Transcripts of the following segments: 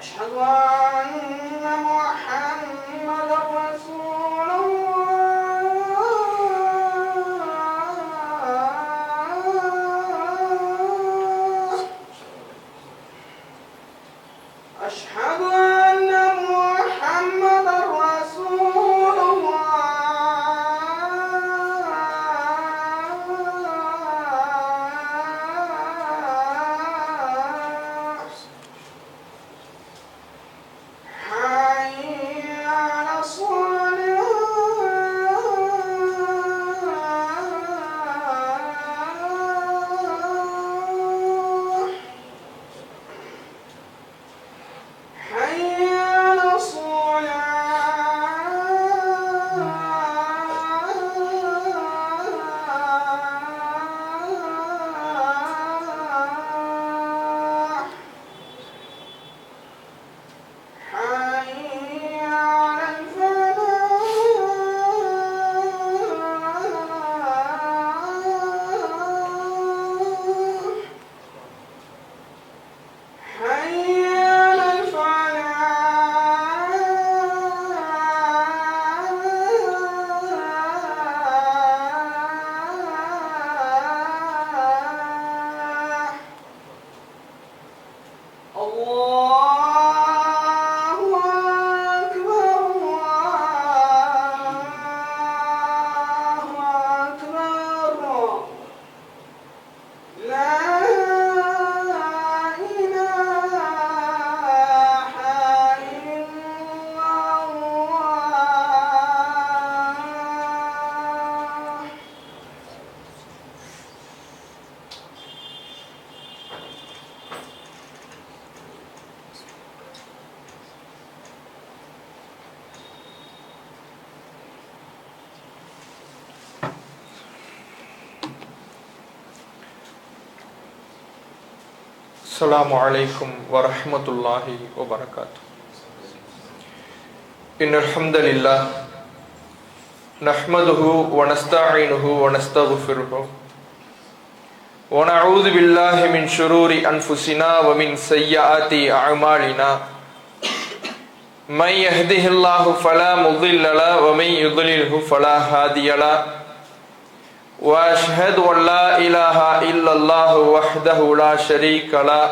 أشهد أن محمدا رسول الله. أشهد أن محمدا رسول الله. حي على الصلاة. حي على الصلاة. حي على الفلاح. حي على الفلاح. الله أكبر الله أكبر. لا إله إلا الله. السلام عليكم ورحمة الله وبركاته. إن الحمد لله نحمده ونستعينه ونستغفره ونعوذ بالله من شرور أنفسنا ومن سيئات أعمالنا. من يهده الله فلا مضل له ومن يضلله فلا هادي له. وأشهد أن لا إله إلا الله وحده لا شريك له.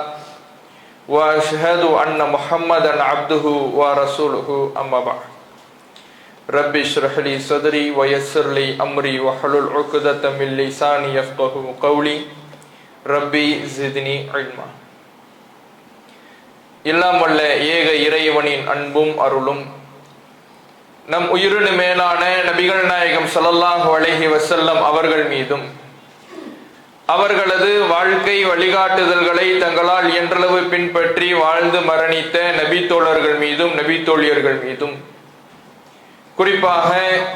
وأشهد أن محمدا عبده ورسوله. أما بعد. رب اشرح لي صدري ويسر لي أمري واحلل عقدة من لساني يفقهوا قولي. ربي زدني علما. எல்லாம் வல்ல ஏக இறைவனின் அன்பும் அருளும் நம் உயிரினு மேலான நபிகள் நாயகம் ஸல்லல்லாஹு அலைஹி வஸல்லம் அவர்கள் மீதும் அவர்களது வாழ்க்கை வழிகாட்டுதல்களை தங்களால் இயன்றளவு பின்பற்றி வாழ்ந்து மரணித்த நபி தோழர்கள் மீதும் நபி தோழியர்கள் மீதும் குறிப்பாக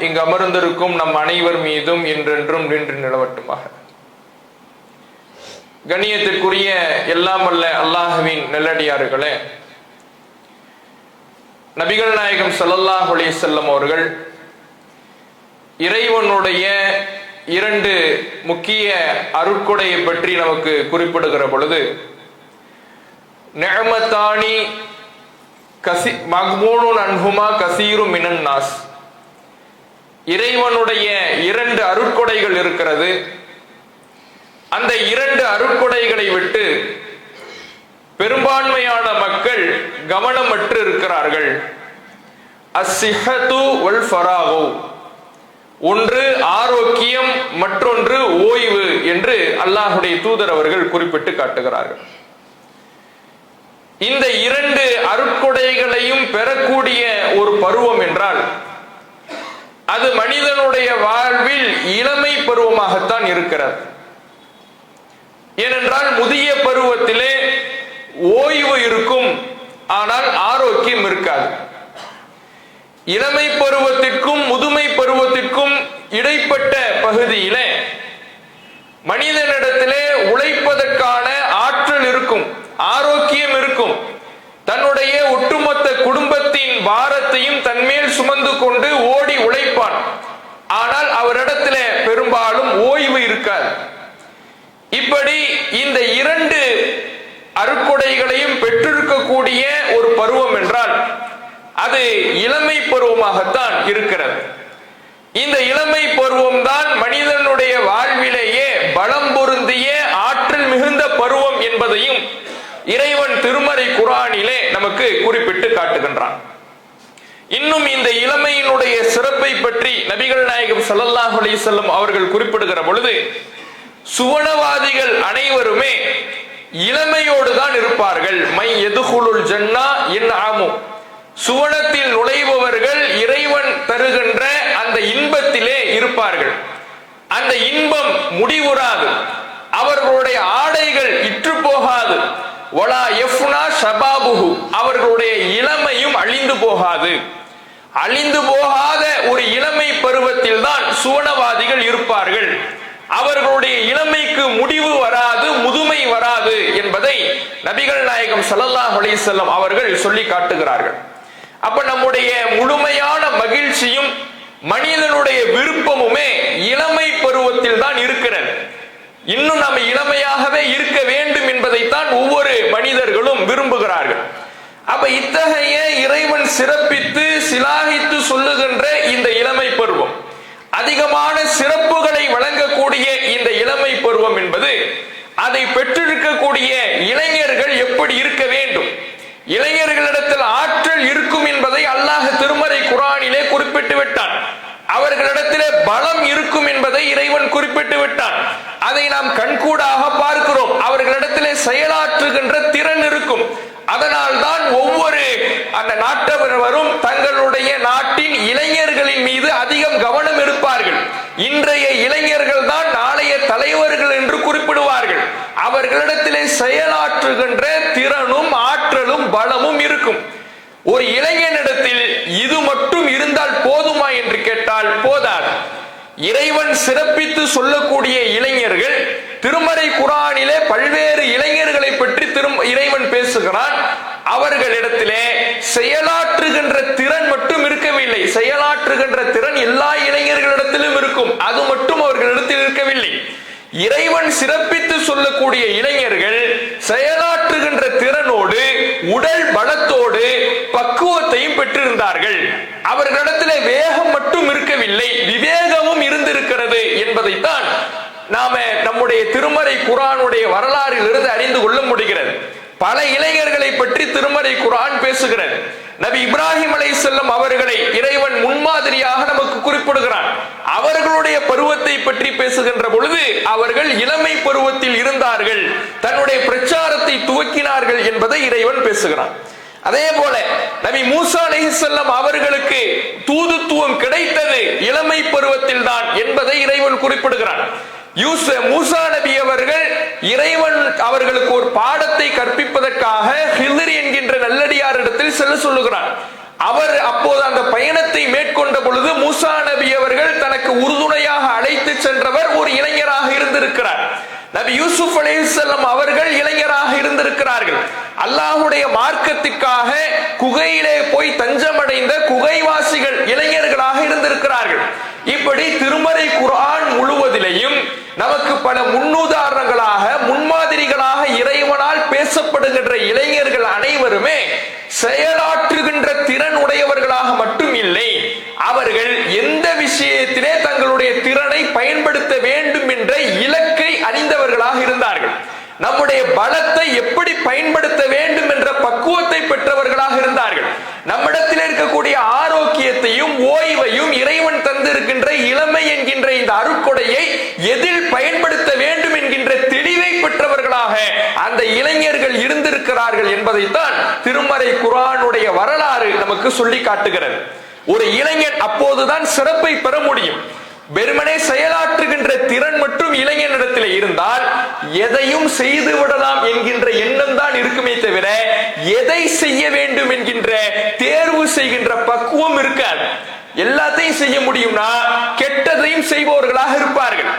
இங்கு அமர்ந்திருக்கும் நம் அனைவர் மீதும் என்றென்றும் நின்று நிலவட்டுமாக. கண்ணியத்திற்குரிய எல்லாம் வல்ல அல்லாஹ்வின் நல்லடியார்களே, நபிகள் நாயகம் ஸல்லல்லாஹு அலைஹி வஸல்லம் அவர்கள் இறைவனுடைய இரண்டு முக்கிய அருட்கொடையை பற்றி நமக்கு குறிப்பிடுகிற பொழுது, நிஅமத்தானி மக்பூனுன் அன்ஹுமா கஸீரு மினன் நாஸ், இறைவனுடைய இரண்டு அருட்கொடைகள் இருக்கிறது. அந்த இரண்டு அருட்கொடைகளை விட்டு பெரும்பான்மையான மக்கள் கவனமற்று இருக்கிறார்கள். அஸ்ஸிஹத்து வல் ஃபராகு, ஒன்று ஆரோக்கியம், மற்றொன்று ஓய்வு என்று அல்லாஹ்வுடைய தூதர் அவர்கள் குறிப்பிட்டு காட்டுகிறார்கள். இந்த இரண்டு அருட்கொடைகளையும் பெறக்கூடிய ஒரு பருவம் என்றால் அது மனிதனுடைய வாழ்வில் இளமை பருவமாகத்தான் இருக்கிறது. ஏனென்றால் முதிய பருவத்திலே ஓய்வு இருக்கும், ஆனால் ஆரோக்கியம் இருக்காது. இளமை பருவத்திற்கும் முதுமை பருவத்திற்கும் இடைப்பட்ட பகுதியிலே மனிதனிடத்திலே உழைப்பதற்கான ஆற்றல் இருக்கும், ஆரோக்கியம் இருக்கும். தன்னுடைய ஒட்டுமொத்த குடும்பத்தின் பாரத்தையும் தன்மேல் சுமந்து கொண்டு ஓடி உழைப்பான். ஆனால் அவரிடத்திலே பெரும்பாலும் ஓய்வு இருக்காது. இப்படி இந்த இரண்டு அருட்கொடைகளையும் பெற்றிருக்கக்கூடிய ஒரு பருவ அது இளமை பருவமாகத்தான் இருக்கிறது. இந்த இளமை பருவம் தான் மனிதனுடைய வாழ்விலேயே பலம் பொருந்திய ஆற்றல் மிகுந்த பருவம் என்பதையும் இறைவன் திருமறை குர்ஆனிலே நமக்கு குறிப்பிட்டு காட்டுகின்றான். இன்னும் இந்த இளமையினுடைய சிறப்பை பற்றி நபிகள் நாயகம் ஸல்லல்லாஹு அலைஹி வஸல்லம் அவர்கள் குறிப்பிடுகிற பொழுது, சுவனவாதிகள் அனைவருமே இளமையோடு தான் இருப்பார்கள். மை யதுகுலுல் ஜன்னா இன்ஆமு, சுவனத்தில் நுழைபவர்கள் இறைவன் தருகின்ற அந்த இன்பத்திலே இருப்பார்கள். அந்த இன்பம் முடிவுறாது, அவர்களுடைய ஆடைகள் இற்று போகாது. வலா யஃப்னா ஷபாபுஹு, அவர்களுடைய இளமையும் அழிந்து போகாது. அழிந்து போகாத ஒரு இளமை பருவத்தில் தான் சுவனவாதிகள் இருப்பார்கள். அவர்களுடைய இளமைக்கு முடிவு வராது, முதுமை வராது என்பதை நபிகள் நாயகம் ஸல்லல்லாஹு அலைஹி வஸல்லம் அவர்கள் சொல்லி காட்டுகிறார்கள். அப்ப நம்முடைய முழுமையான மகிழ்ச்சியும் மனிதனுடைய விருப்பமுமே இளமை பருவத்தில் தான் இருக்கிறது. இன்னும் நம்ம இளமையாகவே இருக்க வேண்டும் என்பதைத்தான் ஒவ்வொரு மனிதர்களும் விரும்புகிறார்கள். அப்ப இத்தகைய இறைவன் சிறப்பித்து சிலாகித்து சொல்லுகின்ற இந்த இளமை பருவம், அதிகமான சிறப்புகளை வழங்கக்கூடிய இந்த இளமை பருவம் என்பது, அதை பெற்றிருக்கக்கூடிய இளைஞர்கள் எப்படி இருக்க வேண்டும், இளைஞர்களிடத்தில் ஆற்றல் இருக்கும் என்பதை அல்லாஹ் திருமறை குர்ஆனிலே குறிப்பிட்டு விட்டான். அவர்களிடத்திலே பலம் இருக்கும் என்பதை இறைவன் குறிப்பிட்டு விட்டான். அதை நாம் கண்கூடாக பார்க்கிறோம். அவர்களிடத்திலே செயலாற்றுகின்ற திறன் இருக்கும். அதனால் தான் ஒவ்வொரு அந்த நாட்டவரும் தங்களுடைய நாட்டின் இளைஞர்களின் மீது அதிகம் கவனம் இருப்பார்கள். இன்றைய இளைஞர்கள் தான் நாளைய தலைவர்கள் என்று குறிப்பிடுவார்கள். அவர்களிடத்திலே செயலாற்றுகின்ற திறனும் ஆற்றலும் பலமும் இருக்கும். ஒரு இளைஞனிடத்தில் இது மட்டும் இருந்தால் போதுமா என்று கேட்டால் போதாது. இறைவன் சிறப்பித்து சொல்லக்கூடிய இளைஞர்கள், திருமறை குர்ஆனிலே பல்வேறு இளைஞர்களை பற்றி இறைவன் பேசுகிறான். அவர்களிடத்திலே செயலாற்றுகின்ற திறன் மட்டும் இருக்கவில்லை. செயலாற்றுகின்ற திறன் எல்லா இளைஞர்களிடத்திலும் இருக்கும், அது மட்டும் அவர்களிடத்தில் இருக்கவில்லை. இறைவன் சிறப்பித்து சொல்லக்கூடிய இளைஞர்கள் செயலாற்றுகின்ற திறனோடு உடல் பலத்தோடு பக்குவத்தையும் பெற்றிருந்தார்கள். அவர்களிடத்திலே வேகம் மட்டும் இருக்கவில்லை, விவேகமும் இருந்திருக்கிறது என்பதைத்தான் நாம நம்முடைய திருமறை குர்ஆனுடைய வரலாறில் இருந்து அறிந்து கொள்ள முடிகிறது. பல இளைஞர்களை பற்றி திருமறை குர்ஆன் பேசுகிறது. நபி இப்ராஹிம் அலைஹிஸ்ஸலாம் அவர்களை இறைவன் முன்மாதிரியாக நமக்கு குறிப்பிடுகிறான். அவர்களுடைய பருவத்தை பற்றி பேசுகின்ற பொழுது, அவர்கள் இளமை பருவத்தில் இருந்தார்கள், தன்னுடைய பிரச்சாரத்தை துவக்கினார்கள் என்பதை இறைவன் பேசுகிறான். அதே போல நபி மூசா அலைஹிஸ்ஸலாம் அவர்களுக்கு தூதுத்துவம் கிடைத்தது இளமை பருவத்தில் தான் என்பதை இறைவன் குறிப்பிடுகிறான். மூசா நபி அவர்கள் இறைவன் அவர்களுக்கு ஒரு பாடத்தை கற்பிப்பதற்காக ஹித்ர் என்கின்ற நல்லடியாரிடத்தில் செல்ல சொல்லுகிறான். அவர் அப்போது அந்த பயணத்தை மேற்கொண்ட பொழுது மூசா நபி அவர்கள் தனக்கு உறுதுணையாக அழைத்து சென்றவர் ஒரு இளைஞராக இருந்திருக்கிறார். நபி யூசுப் அலைஹிஸ்ஸலாம் அவர்கள் இளைஞராக இருந்திருக்கிறார்கள். அல்லாஹ்வுடைய மார்க்கத்திற்காக குகையிலே போய் தஞ்சமடைந்த குகைவாசிகள் இளைஞர்களாக இருந்திருக்கிறார்கள். இப்படி திருமறை குர்ஆன் முழுவதிலையும் நமக்கு பல முன்னுதாரணங்களாக முன்மாதிரிகளாக இறைவனால் பேசப்படுகின்ற இளைஞர்கள் அனைவருமே செயலாற்றுகின்ற திறன் உடையவர்களாக மட்டும் இல்லை, அவர்கள் எந்த விஷயத்திலே தங்களுடைய திறனை பயன்படுத்த வேண்டும் என்ற இலக்கை அறிந்தவர்களாக இருந்தார்கள். நம்முடைய பலத்தை எப்படி பயன்படுத்த வேண்டும் என்ற பக்குவத்தை பெற்றவர்களாக இருந்தார்கள். நம்மிடத்தில் இருக்கக்கூடிய ஆரோக்கியத்தையும் ஓய்வையும் இறைவன் தந்திருக்கின்ற இளமை என்கின்ற இந்த அருட்கொடையை எதில் பயன்படுத்த வேண்டும் என்கின்ற தெளிவை பெற்றவர்களாக அந்த இளைஞர்கள் இருந்திருக்கிறார்கள் என்பதைத்தான் திருமறை குர்ஆனுடைய வரலாறு நமக்கு சொல்லி காட்டுகிறது. ஒரு இளைஞன் அப்போதுதான் சிறப்பை பெற முடியும். வெறுமனே செயலாற்றுகின்ற திறன் மட்டும் இளைஞனிடத்தில் இருந்தால் எதையும் செய்து விடலாம் என்கின்ற எண்ணம் தான் இருக்குமே தவிர எதை செய்ய வேண்டும் என்கின்ற தேர்வு செய்கின்ற பக்குவம் இருக்காது. எல்லாத்தையும் செய்ய முடியும்னா கெட்டதையும் செய்பவர்களாக இருப்பார்கள்.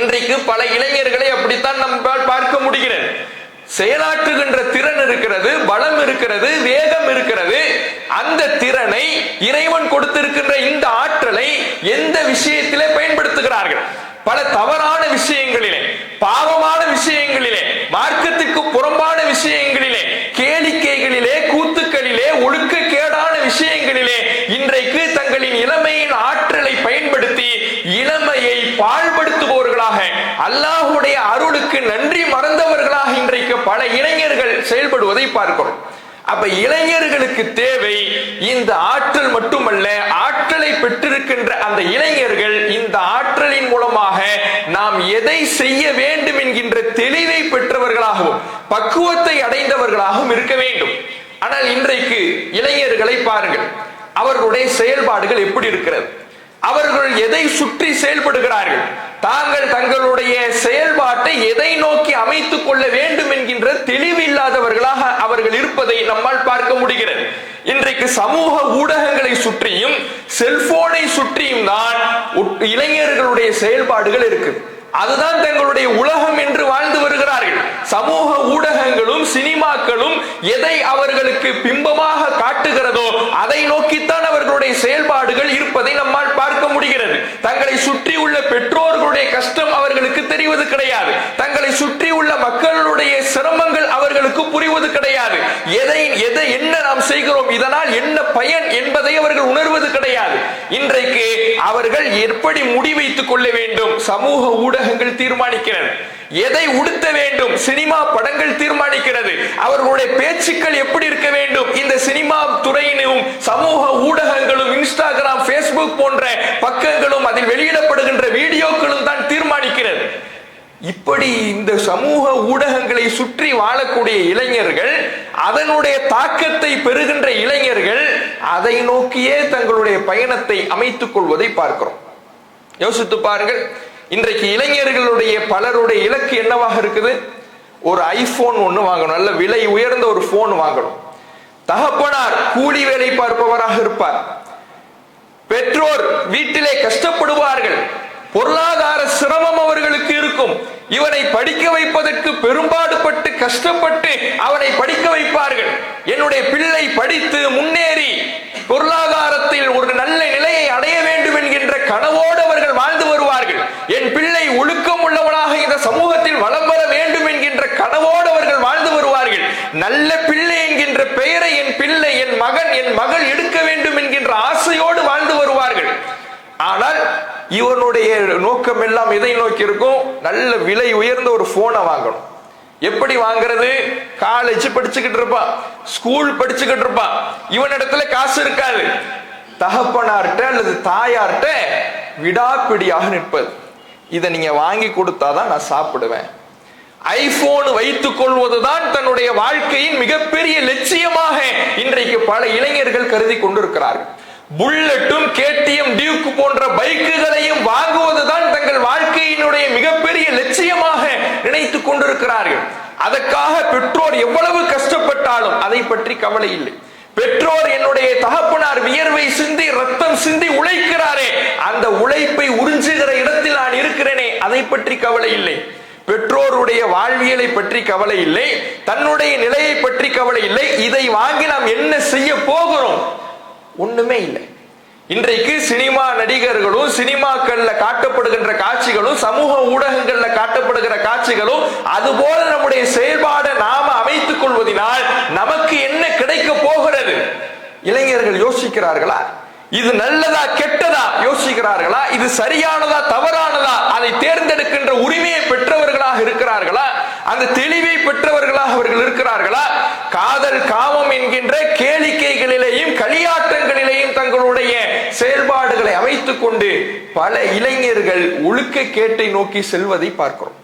இன்றைக்கு பல இளைஞர்களை அப்படித்தான் நம்மால் பார்க்க முடிகிறது. செயலாற்றுகின்ற திறன் இருக்கிறது, பலம் இருக்கிறது, வேகம் இருக்கிறது. அந்த திறனை இறைவன் கொடுத்திருக்கின்ற இந்த ஆற்றலை எந்த விஷயத்திலே பயன்படுத்துகிறார்கள்? பல தவறான விஷயங்களிலே, பாவமான விஷயங்களிலே, மார்க்கத்திற்கு புறம்பான விஷயங்களிலே, கேளிக்கைகளிலே, கூத்துக்களிலே, ஒழுக்கக்கேடான விஷயங்களிலே பல இளைஞர்கள் செயல்படுவதை பார்க்கிறோம். அப்ப இளைஞர்களுக்கு தேவை இந்த ஆற்றல் மட்டுமல்ல, ஆற்றலை பெற்றிருக்கின்ற அந்த இளைஞர்கள் இந்த ஆற்றலின் மூலமாக நாம் எதை செய்ய வேண்டும் என்கின்ற தெளிவை பெற்றவர்களாகவும் பக்குவத்தை அடைந்தவர்களாகவும் இருக்க வேண்டும். ஆனால் இன்றைக்கு இளைஞர்களை பாருங்கள், அவர்களுடைய செயல்பாடுகள் எப்படி இருக்கிறது? அவர்கள் எதை சுற்றி செயல்படுகிறார்கள்? தாங்கள் தங்களுடைய செயல்பாட்டை எதை நோக்கி அமைத்துக் கொள்ள வேண்டும் என்கின்ற தெளிவு இல்லாதவர்களாக அவர்கள் இருப்பதை நம்மால் பார்க்க முடிகிறது. இன்றைக்கு சமூக ஊடகங்களை சுற்றியும் செல்போனை சுற்றியும் தான் இளைஞர்களுடைய செயல்பாடுகள் இருக்கு. அதுதான் தங்களுடைய உலகம் என்று வாழ்ந்து வருகிறார்கள். சமூக ஊடகங்களும் சினிமாக்களும் எதை அவர்களுக்கு பிம்பமாக காட்டுகிறதோ அதை நோக்கித்தான் அவர்களுடைய செயல்பாடுகள் இருப்பதை நம்மால் பார்க்க முடிகிறது. தங்களை சுற்றி உள்ள பெற்றோர்களுடைய கஷ்டம் அவர்களுக்கு தெரிவது கிடையாது. தங்களை சுற்றி உள்ள மக்களுடைய சிரமங்கள் அவர்களுக்கு புரிவது கிடையாது. எதை என்ன நாம் செய்கிறோம், இதனால் என்ன பயன் என்பதை அவர்கள் உணர்வது கிடையாது. இன்றைக்கு அவர்கள் எப்படி முடிவைத்துக் கொள்ள வேண்டும் சமூக ஊடகங்கள் தீர்மானிக்கிறது. எதை உடுத்த வேண்டும் சினிமா படங்கள் தீர்மானிக்கிறது. அவர்களுடைய பேச்சுக்கள் எப்படி இருக்க வேண்டும் இந்த சினிமா துறையினும் சமூக ஊடகங்களும் இன்ஸ்டாகிராம் பேஸ்புக் போன்ற பக்கங்களும் அதில் வெளியிடப்படுகின்ற வீடியோக்களும் தான் தீர்மானிக்கிறது. இப்படி இந்த சமூக ஊடகங்களை சுற்றி வாழக்கூடிய இளைஞர்கள், அதனுடைய தாக்கத்தை பெறுகின்ற இளைஞர்கள் அதை நோக்கியே தங்களுடைய பயணத்தை அமைத்துக் கொள்வதை பார்க்கிறோம். யோசித்து பாருங்கள், இன்றைக்கு இளைஞர்களுடைய பலருடைய இலக்கு என்னவாக இருக்குது? ஒரு ஐபோன் ஒன்று வாங்கணும், நல்ல விலை உயர்ந்த ஒரு போன் வாங்கணும். தகப்பனார் கூலி வேலை பார்ப்பவராக இருப்பார். பெற்றோர் வீட்டிலே கஷ்டப்படுவார்கள், பொருளாதார சிரமம் அவர்களுக்கு இருக்கும். இவனை படிக்க வைப்பதற்கு பெரும்பாடுபட்டு கஷ்டப்பட்டு அவனை படிக்க வைப்பார்கள். என்னுடைய பிள்ளை படித்து முன்னேறி பொருளாதாரத்தில் ஒரு நல்ல நிலையை அடைய வேண்டும் என்கின்ற கனவோடு அவர்கள் வாழ்ந்து வருவார்கள். என் பிள்ளை ஒழுக்கம் உள்ளவனாக இந்த சமூகத்தில் வளம் பெற வேண்டும் என்கின்ற கனவோடு அவர்கள் வாழ்ந்து வருவார்கள். நல்ல பிள்ளை என்கின்ற பெயரை என் பிள்ளை, என் மகன், என் மகள் எடுக்க வேண்டும் என்கின்ற ஆசையோடு வாழ்ந்து வருவார்கள். ஆனால் இவனுடைய நோக்கம் எல்லாம் எதை நோக்கி இருக்கும்? நல்ல விலை உயர்ந்த ஒரு போனை வாங்கணும். எப்படி வாங்குறது? காலேஜ் படிச்சுக்கிட்டு இருப்பான், ஸ்கூல் படிச்சுக்கிட்டு இருப்பான், இவனிடத்துல காசு இருக்காது. தகப்பனார்ட்ட அல்லது தாயார்ட்ட விடாப்பிடியாக நிற்பது. இதை நீங்க வாங்கி கொடுத்தாதான் நான் சாப்பிடுவேன். ஐபோன் வைத்துக் கொள்வதுதான் தன்னுடைய வாழ்க்கையின் மிகப்பெரிய லட்சியமாக இன்றைக்கு பல இளைஞர்கள் கருதி கொண்டிருக்கிறார்கள். புல்லட்டும் கேடிஎம் டியூக் போன்ற பைக்குகளையும் வாங்குவதுதான் தங்கள் வாழ்க்கையினுடைய மிகப்பெரிய லட்சியமாக நினைத்துக் கொண்டிருக்கிறார்கள். அதற்காக பெற்றோர் எவ்வளவு கஷ்டப்பட்டாலும் அதை பற்றி கவலை இல்லை. பெற்றோர் என்னுடைய தகப்பனார் வியர்வை சிந்தி ரத்தம் சிந்தி உழைக்கிறாரே, அந்த உழைப்பை உறிஞ்சுகிற இடத்தில் நான் இருக்கிறேனே, அதை பற்றி கவலை இல்லை. பெற்றோருடைய வாழ்வியலை பற்றி கவலை இல்லை, தன்னுடைய நிலையை பற்றி கவலை இல்லை. இதை வாங்கி நாம் என்ன செய்ய போகிறோம்? ஒண்ணுமே இல்லை. இன்றைக்கு சினிமா நடிகர்களும் சினிமாக்கள்ல காட்டப்படுகின்ற காட்சிகளும் சமூக ஊடகங்கள்ல காட்டப்படுகிற காட்சிகளும் அதுபோல நம்முடைய செயல்பாடை நாம அமைத்துக் கொள்வதனால் நமக்கு என்ன கிடைக்க போகிறது? இளைஞர்கள் யோசிக்கிறார்களா? இது நல்லதா கெட்டதா யோசிக்கிறார்களா? இது சரியானதா தவறானதா அதை தேர்ந்தெடுக்கின்ற உரிமையை பெற்றவர்களாக இருக்கிறார்களா? அந்த தெளிவை பெற்றவர்களாக அவர்கள் இருக்கிறார்களா? காதல் காமம் என்கின்ற கேளிக்கைகளிலேயும் களியாட்டங்களிலேயும் தங்களுடைய செயல்பாடுகளை அமைத்துக் கொண்டு பல இளைஞர்கள் ஒழுக்க கேட்டை நோக்கி செல்வதை பார்க்கிறோம்.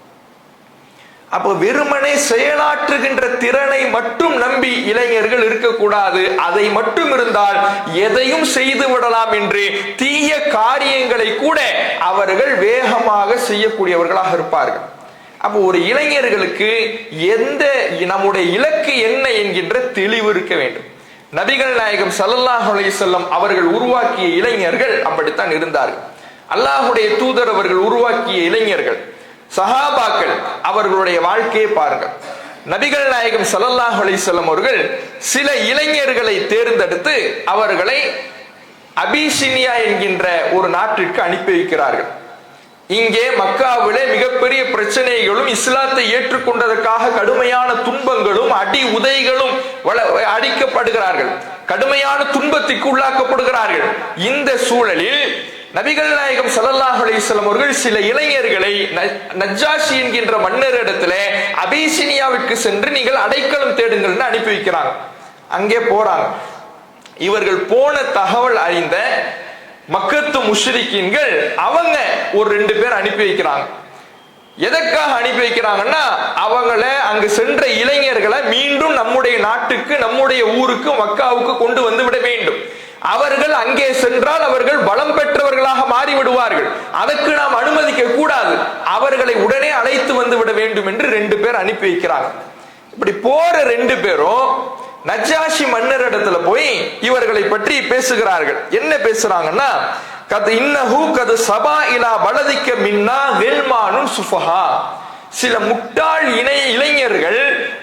அப்போ வெறுமனே செயலாற்றுகின்ற திறனை மட்டும் நம்பி இளைஞர்கள் இருக்கக்கூடாது. அதை மட்டும் இருந்தால் எதையும் செய்து விடலாம் என்று தீய காரியங்களை கூட அவர்கள் வேகமாக செய்யக்கூடியவர்களாக இருப்பார்கள். அப்போ ஒரு இளைஞர்களுக்கு நம்முடைய இலக்கு என்ன என்கின்ற தெளிவு இருக்க வேண்டும். நபிகள் நாயகம் ஸல்லல்லாஹு அலைஹி வஸல்லம் அவர்கள் உருவாக்கிய இளைஞர்கள் அப்படித்தான் இருந்தார்கள். அல்லாஹ்வுடைய தூதர் அவர்கள் உருவாக்கிய இளைஞர்கள், சஹாபாக்கள், அவர்களுடைய வாழ்க்கையை பாருங்கள். நபிகள் நாயகம் ஸல்லல்லாஹு அலைஹி வஸல்லம் அவர்கள் சில இளைஞர்களை தேர்ந்தெடுத்து அவர்களை அபிசினியா என்கின்ற ஒரு நாட்டிற்கு அனுப்பி வைக்கிறார்கள். இங்கே மக்காவிலே மிகப்பெரிய பிரச்சனைகளும் இஸ்லாத்தை ஏற்றுக்கொண்டதற்காக கடுமையான துன்பங்களும் அடி உதைகளும் அடிக்கப்படுகிறார்கள், கடுமையான துன்பத்திற்கு உள்ளாக்கப்படுகிறார்கள். இந்த சூழலில் நபிகள் நாயகம் ஸல்லல்லாஹு அலைஹி வஸல்லம் அவர்கள் சில இளைஞர்களை நஜ்ஜாஷி என்கின்ற மன்னரிடத்துல அபிசீனியாவிற்கு சென்று நீங்கள் அடைக்கலம் தேடுங்கள்னு அனுப்பி வைக்கிறாங்க. அங்கே போறாங்க. இவர்கள் போன தகவல் அறிந்த மக்கத்து முஷ்ரிக்கீன்கள் அவங்க ஒரு 2 பேர் அனுப்பி வைக்கிறாங்க. எதற்காக அனுப்பி வைக்கிறாங்கன்னா, அவங்கள அங்கு சென்ற இளைஞர்களை மீண்டும் நம்முடைய நாட்டுக்கு, நம்முடைய ஊருக்கு, மக்காவுக்கு கொண்டு வந்து விட வேண்டும். அவர்கள் அங்கே சென்றால் அவர்கள் பலம் பெற்றவர்களாக மாறி விடுவார்கள். அதற்கு நாம் அனுமதிக்க கூடாது. அவர்களை உடனே அழைத்து வந்து விட வேண்டும் என்று 2 பேர் அனுப்பி வைக்கிறாங்க. இப்படி போற 2 பேரும் நஜ்ஜாஷி மன்னர் இடத்துல போய் இவர்களை பற்றி பேசுகிறார்கள். என்ன பேசுறாங்கன்னா, சில முட்டாள் இளைஞர்கள்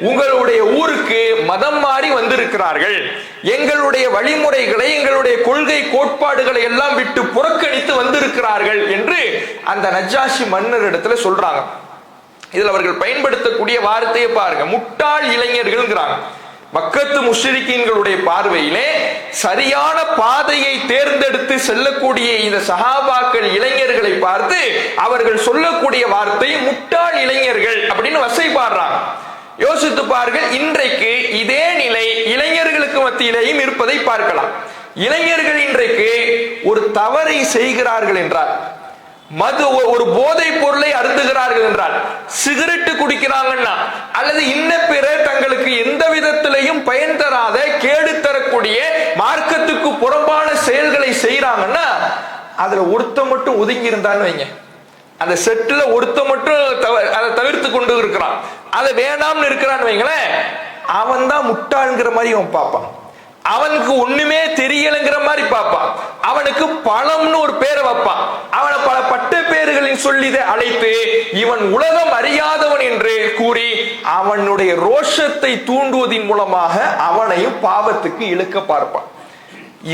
உங்களுடைய ஊருக்கு மதம் மாறி வந்திருக்கிறார்கள். எங்களுடைய வழிமுறைகளை, எங்களுடைய கொள்கை கோட்பாடுகளை எல்லாம் விட்டு புறக்கணித்து வந்திருக்கிறார்கள் என்று அந்த நஜ்ஜாஷி மன்னர் இடத்துல சொல்றாங்க. இதுல அவர்கள் பயன்படுத்தக்கூடிய வார்த்தையை பாருங்க, முட்டாள் இளைஞர்கள். மக்கத்து முஷ்ரிக்கீன்களுடைய பார்வையிலே சரியான பாதையை தேர்ந்தெடுத்து செல்லக்கூடிய இந்த சஹாபாக்கள் இளைஞர்களை பார்த்து அவர்கள் சொல்லக்கூடிய வார்த்தை முட்டாள் இளைஞர்கள் அப்படின்னு வசைபாடுறாங்க. யோசித்து பாருங்கள், இன்றைக்கு இதே நிலை இளைஞர்களுக்கு மத்தியிலேயும் இருப்பதை பார்க்கலாம். இளைஞர்கள் இன்றைக்கு ஒரு தவறை செய்கிறார்கள் என்றால், மது ஒரு போதை பொருளை அருந்துகிறார்கள் என்றால், சிகரெட்டு குடிக்கிறாங்கன்னா, அல்லது இன்ன பிற தங்களுக்கு எந்த விதத்திலையும் பயன் தராத கேடு தரக்கூடிய மார்க்கத்துக்கு புறம்பான செயல்களை செய்யறாங்கன்னா, அதுல ஒருத்த மட்டும் ஒதுங்கி இருந்தான்னு வைங்க, அந்த செட்டுல ஒருத்த மட்டும் அதை தவிர்த்து கொண்டு இருக்கிறான், அதை வேணாம்னு இருக்கிறான்னு வைங்களேன், அவன் தான் முட்டாள்ங்கிற மாதிரி அவன் பார்ப்பான். அவனுக்கு ஒண்ணுமே தெரியலங்கிற மாதிரி பார்ப்பான். அவனுக்கு பழம்னு ஒரு பேரை வைப்பான். அவனை பல பட்ட பேர்களின் சொல்லி அழைத்து இவன் உலகம் அறியாதவன் என்று கூறி அவனுடைய ரோஷத்தை தூண்டுவதன் மூலமாக அவனையும் பாவத்துக்கு இழுக்க பார்ப்பான்.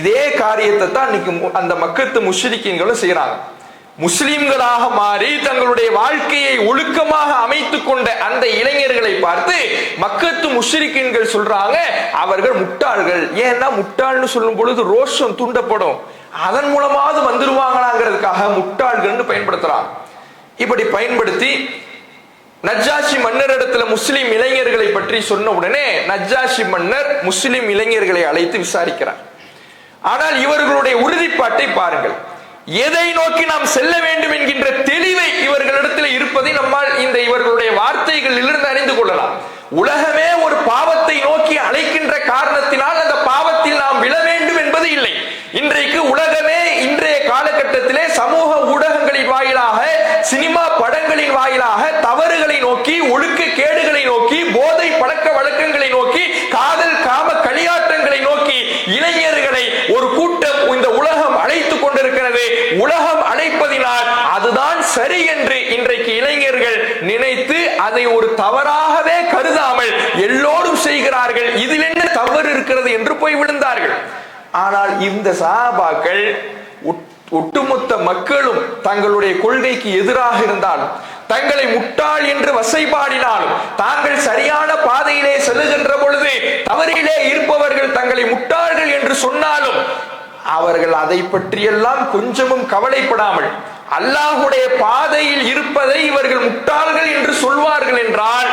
இதே காரியத்தை தான் இன்னைக்கு அந்த மக்கத்து முஷ்ரிக்கீன்களும் செய்யறாங்க. முஸ்லிம்களாக மாறி தங்களுடைய வாழ்க்கையை ஒழுக்கமாக அமைத்துக் கொண்ட அந்த இளைஞர்களை பார்த்து மக்கத்து முஷ்ரிக்கீன்கள் சொல்றாங்க, அவர்கள் முட்டாள்கள். ஏன்னா முட்டாள்னு சொல்லும் பொழுது ரோஷம் தூண்டப்படும், அதன் மூலமாவது வந்துருவாங்களாங்கிறதுக்காக முட்டாள்கள்னு பயன்படுத்துறாங்க. இப்படி பயன்படுத்தி நஜ்ஜாஷி மன்னரிடத்துல முஸ்லிம் இளைஞர்களை பற்றி சொன்ன உடனே நஜ்ஜாஷி மன்னர் முஸ்லிம் இளைஞர்களை அழைத்து விசாரிக்கிறார். ஆனால் இவர்களுடைய உறுதிப்பாட்டை பாருங்கள். எதை நோக்கி நாம் செல்ல வேண்டும் என்கின்ற தெளிவை இவர்களிடத்தில் இருப்பதை நம்மால் இந்த இவர்களுடைய வார்த்தைகளில் இருந்து அறிந்து கொள்ளலாம். உலகமே ஒரு பாவத்தை நோக்கி அழைக்கின்ற காரணத்தினால் அந்த பாவத்தில் நாம் விழ வேண்டும் என்பது இல்லை. இன்றைக்கு உலகமே இன்றைய காலகட்டத்திலே சமூக ஊடகங்களின் வாயிலாக, சினிமா படங்களின் வாயிலாக தவறுகளை நோக்கி, ஒழுக்க கேடுகளை நோக்கி, போதை பழக்க வழக்கங்களை நோக்கி, காதல் காம களியாட்டங்களை நோக்கி இளைஞர்களை ஒரு கூட்டம் இந்த உலகம் அழைத்துக் கொண்டிருக்கிறது. உலகம் அழைப்பதினால் அதுதான் சரி என்று இன்றைக்கு இளைஞர்கள் நினைத்து அதை ஒரு தவறாகவே கருதாமல் எல்லோரும் செய்கிறார்கள். இதில் என்ன தவறு இருக்கிறது என்று போய் விழுந்தார்கள். ஆனால் இந்த சஹாபாக்கள் ஒட்டுமொத்த மக்களும் தங்களுடைய கொள்கைக்கு எதிராக இருந்தாலும், தங்களை முட்டாள் என்று வசைபாடினாலும், தாங்கள் சரியான பாதையிலே செல்லுகின்ற பொழுது தவறிலே இருப்பவர்கள் தங்களை முட்டாள்கள் என்று சொன்னாலும் அவர்கள் அதை பற்றியெல்லாம் கொஞ்சமும் கவலைப்படாமல் அல்லாஹுடைய பாதையில் இருப்பதை இவர்கள் முட்டாள்கள் என்று சொல்வார்கள் என்றால்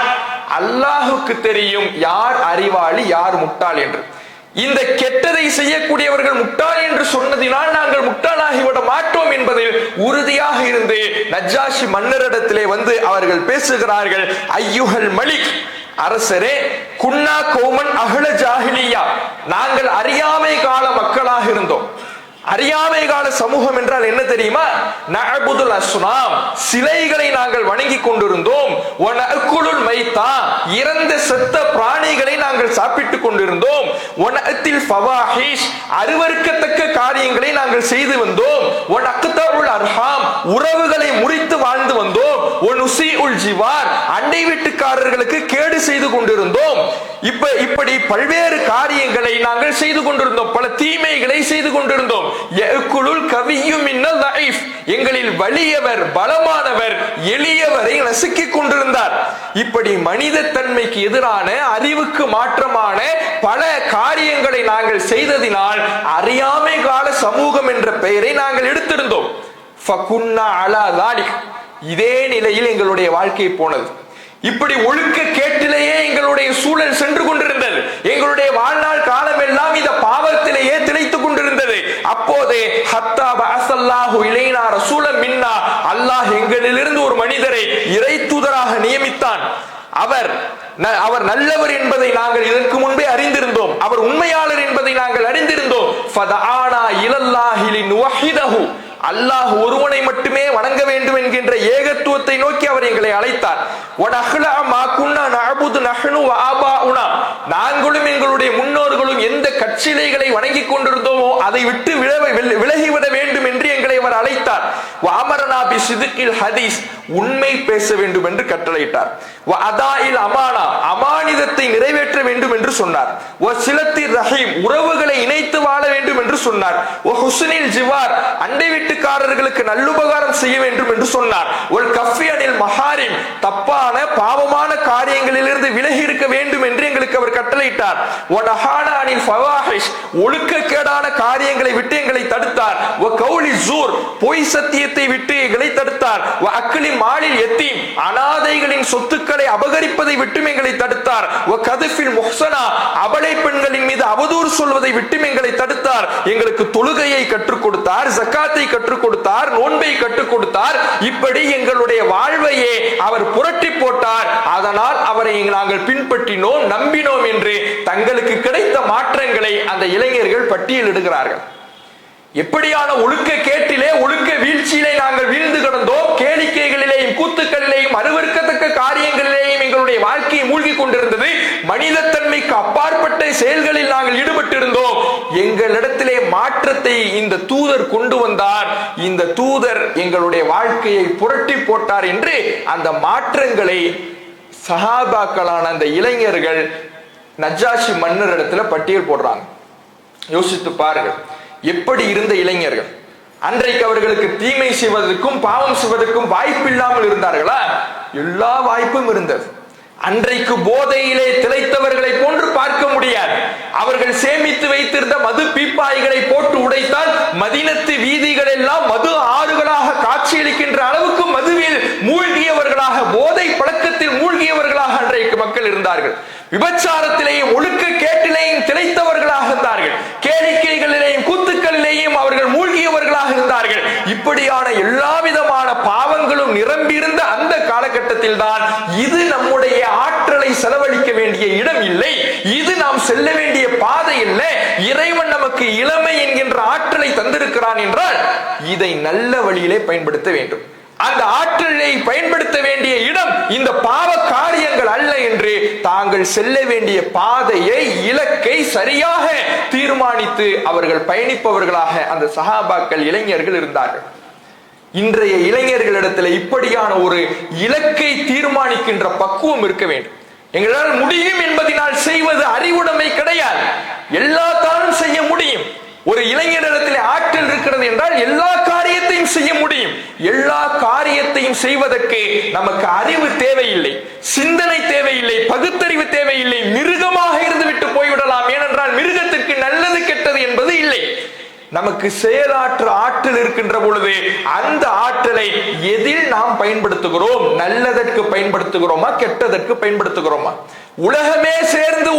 அல்லாஹுக்கு தெரியும் யார் அறிவாளி யார் முட்டாள் என்று. இந்த கெட்டதை செய்யக்கூடியவர்கள் முட்டாள் என்று சொன்னதினால் நாங்கள் முட்டாளாகிவிட மாட்டோம் என்பதில் உறுதியாக இருந்து நஜ்ஜாஷி மன்னரிடத்திலே வந்து அவர்கள் பேசுகிறார்கள். ஐயுஹல் மலிக், அரசரே, குன்னா கௌமன் அஹ்ல ஜாஹிலியா, நாங்கள் அறியாமை கால மக்களாக இருந்தோம். அறியாமை கால சமூகம் என்றால் என்ன தெரியுமா? நஅபுதுல் அஸ்னாம், சிலைகளை நாங்கள் வணங்கி கொண்டிருந்தோம். வ நஅகுலுல் மைத்தா, இறந்த செத்த பிராணிகளை நாங்கள் சாப்பிட்டுக் கொண்டிருந்தோம். வ நஅத்தில் ஃபவாஹிஷ், அருவருக்கத்தக்க காரியங்களை நாங்கள் செய்து வந்தோம். வ நக்தஉல் அர்ஹாம், உறவுகளை முறித்து வாழ்ந்து வந்தோம். வ நுஸீஉல் ஜிவார், அண்டை வீட்டுக்காரர்களுக்கு கேடு செய்து கொண்டிருந்தோம். இப்படி பல்வேறு காரியங்களை நாங்கள் செய்து கொண்டிருந்தோம். பல தீமைகளை செய்து கொண்டிருந்தோம். எங்களில் வலியவர், பலமானவர், எளியவரை நசுக்கிக் கொண்டிருந்தார். இப்படி மனித தன்மைக்கு எதிரான, அறிவுக்கு மாற்றமான பல காரியங்களை நாங்கள் செய்ததினால் அறியாமை கால சமூகம் என்ற பெயரை நாங்கள் எடுத்திருந்தோம். ஃபகுன்னா அலா தாலிக், இதே நிலையில் எங்களுடைய வாழ்க்கை போனது. இப்படி ஒழுக்க கேட்டிலேயே எங்களுடைய சூழல் சென்று கொண்டிருந்தது. எங்களுடைய வாழ்நாள் காலம் எல்லாம் இந்த பாவத்திலேயே திளைத்துக் கொண்டிருந்தது. அப்போதே ஹத்தா பஅஸல்லாஹு இலைனா ரசூலம் மின்னா, அல்லாஹ் எங்களிலிருந்து ஒரு மனிதரை இறை தூதராக நியமித்தான். அவர் நல்லவர் என்பதை நாங்கள் இதற்கு முன்பே அறிந்திருந்தோம். அவர் உண்மையாளர் என்பதை நாங்கள் அறிந்திருந்தோம். ஃபதஆனா இலல்லாஹி லினுவஹிதஹு, அல்லாஹ் ஒருவனை மட்டுமே வணங்க வேண்டும் என்கின்ற ஏகத்துவத்தை நோக்கி அவர் எங்களை அழைத்தார். நாங்களும் எங்களுடைய முன்னோர்களும் எந்த கற்சிலைகளை வணங்கி கொண்டிருந்தோமோ அதை விட்டு விலகிவிட வேண்டும் என்று எங்களை அவர் அழைத்தார். உண்மை பேச வேண்டும் என்று கட்டளையிட்டார். அமானிதத்தை நிறைவேற்ற வேண்டும் என்று சொன்னார். உறவுகளை இணைத்து வாழ வேண்டும் என்று சொன்னார். அண்டை வீட்டுக்காரர்களுக்கு நல்லுபகாரம் செய்ய வேண்டும் என்று சொன்னார். தப்பான பாவமான காரியங்களிலிருந்து விலகி இருக்க வேண்டும் என்று எங்களுக்கு அவர் கட்டளையிட்டார். ஒழுக்கக்கேடான காரியங்களை விட்டு எங்களை தடுத்தார். பொய் சத்தியத்தை விட்டு எங்களை தடுத்தார். அனாதைகளின் சொத்துக்களை அபகரிப்பதை விட்டு எங்களை தடுத்தார். அபலை பெண்களின் மீது அவதூறு சொல்வதை விட்டு எங்களை தடுத்தார். எங்களுக்கு தொழுகையை கற்றுக் கொடுத்தார், ஜக்காத்தை கற்றுக் கொடுத்தார், நோன்பை கற்றுக் கொடுத்தார். இப்படி எங்களுடைய வாழ்வையே அவர் புரட்டி போட்டார். அதனால் அவரை நாங்கள் பின்பற்றினோம், நம்பினோம் என்று தங்களுக்கு கிடைத்த மாற்றங்களை அந்த இளைஞர்கள் பட்டியலிடுகிறார்கள். எப்படியான ஒழுக்க கேட்டிலே, ஒழுக்க வீழ்ச்சியிலே நாங்கள் வீழ்ந்து கிடந்தோம். கேளிக்கைகளிலேயும் கூத்துக்களிலேயும் அருவருக்கத்தக்க காரியங்களிலேயும் எங்களுடைய வாழ்க்கையை மூழ்கி கொண்டிருந்தது. மனிதத்தன்மைக்கு அப்பாற்பட்ட செயல்களில் நாங்கள் ஈடுபட்டிருந்தோம். எங்களிடத்திலே மாற்றத்தை இந்த தூதர் கொண்டு வந்தார். இந்த தூதர் எங்களுடைய வாழ்க்கையை புரட்டி போட்டார் என்று அந்த மாற்றங்களை சஹாபாக்களான அந்த இளைஞர்கள் நஜ்ஜாஷி மன்னர் இடத்துல பட்டியல் போடுறாங்க. யோசித்து பாருங்கள், எப்படி இருந்த இளைஞர்கள். அன்றைக்கு அவர்களுக்கு தீமை செய்வதற்கும் பாவம் செய்வதற்கும் வாய்ப்பு இல்லாமல் இருந்தார்களா? எல்லா வாய்ப்பும் இருந்தது. அன்றைக்கு போதையிலே திளைத்தவர்களை போன்று பார்க்க முடியாது. அவர்கள் சேமித்து வைத்திருந்த மது பீப்பாய்களை போட்டு உடைத்தால் மதீனத்து வீதிகள் எல்லாம் மது ஆறுகளாக காட்சியளிக்கின்ற அளவுக்கு மதுவில் மூழ்கியவர்களாக, போதை பழக்கத்தில் மூழ்கியவர்களாக அன்றைக்கு மக்கள் இருந்தார்கள். விபச்சாரத்திலேயும் ஒழுக்க கேட்டிலேயும் திளைத்தவர்களாக இருந்தார்கள். கேளிக்கைகளிலேயும் கூத்துக்களிலேயும் அவர்கள் மூழ்கியவர்களாக இருந்தார்கள். இப்படியான எல்லா விதமான பாவங்களும் நிரம்பியிருந்த அந்த காலகட்டத்தில் தான் இது நம்முடைய ஆற்றலை செலவழிக்க வேண்டிய இடம் இல்லை, இது நாம் செல்ல வேண்டிய பாதை இல்லை. இறைவன் நமக்கு இளமை என்கின்ற ஆற்றலை தந்திருக்கிறான் என்றால் இதை நல்ல வழியிலே பயன்படுத்த வேண்டும். அந்த ஆற்றலை பயன்படுத்த வேண்டிய இடம் இந்த பாவ காரியங்கள் அல்ல என்று தாங்கள் செல்ல வேண்டிய பாதையை, இலக்கை சரியாக தீர்மானித்து அவர்கள் பயணிப்பவர்களாக அந்த சஹாபாக்கள் இளைஞர்கள் இருந்தார்கள். இன்றைய இளைஞர்களிடத்தில் இப்படியான ஒரு இலக்கை தீர்மானிக்கின்ற பக்குவம் இருக்க வேண்டும். எங்களால் முடியும் என்பதனால் செய்வது அறிவுடைமை கிடையாது. எல்லாத்தாலும் செய்ய முடியும். ஒரு இளைஞரிடத்தில் ஆற்றல் இருக்கிறது என்றால் எல்லா காரியத்தையும் செய்ய முடியும். எல்லா காரியத்தையும் செய்வதற்கு நமக்கு அறிவு தேவையில்லை, சிந்தனை தேவையில்லை, பகுத்தறிவு தேவையில்லை. மிருகமாக இருந்துவிட்டு போய்விடலாம். ஏனென்றால் மிருகத்திற்கு நல்லது கெட்டது என்பது இல்லை. நமக்கு செயலாற்ற ஆற்றல் இருக்கின்ற பொழுது அந்த ஆற்றலை எதில் நாம் பயன்படுத்துகிறோம்? நல்லதற்கு பயன்படுத்துகிறோமா, கெட்டதற்கு பயன்படுத்துகிறோமா? உலகமே சேர்ந்து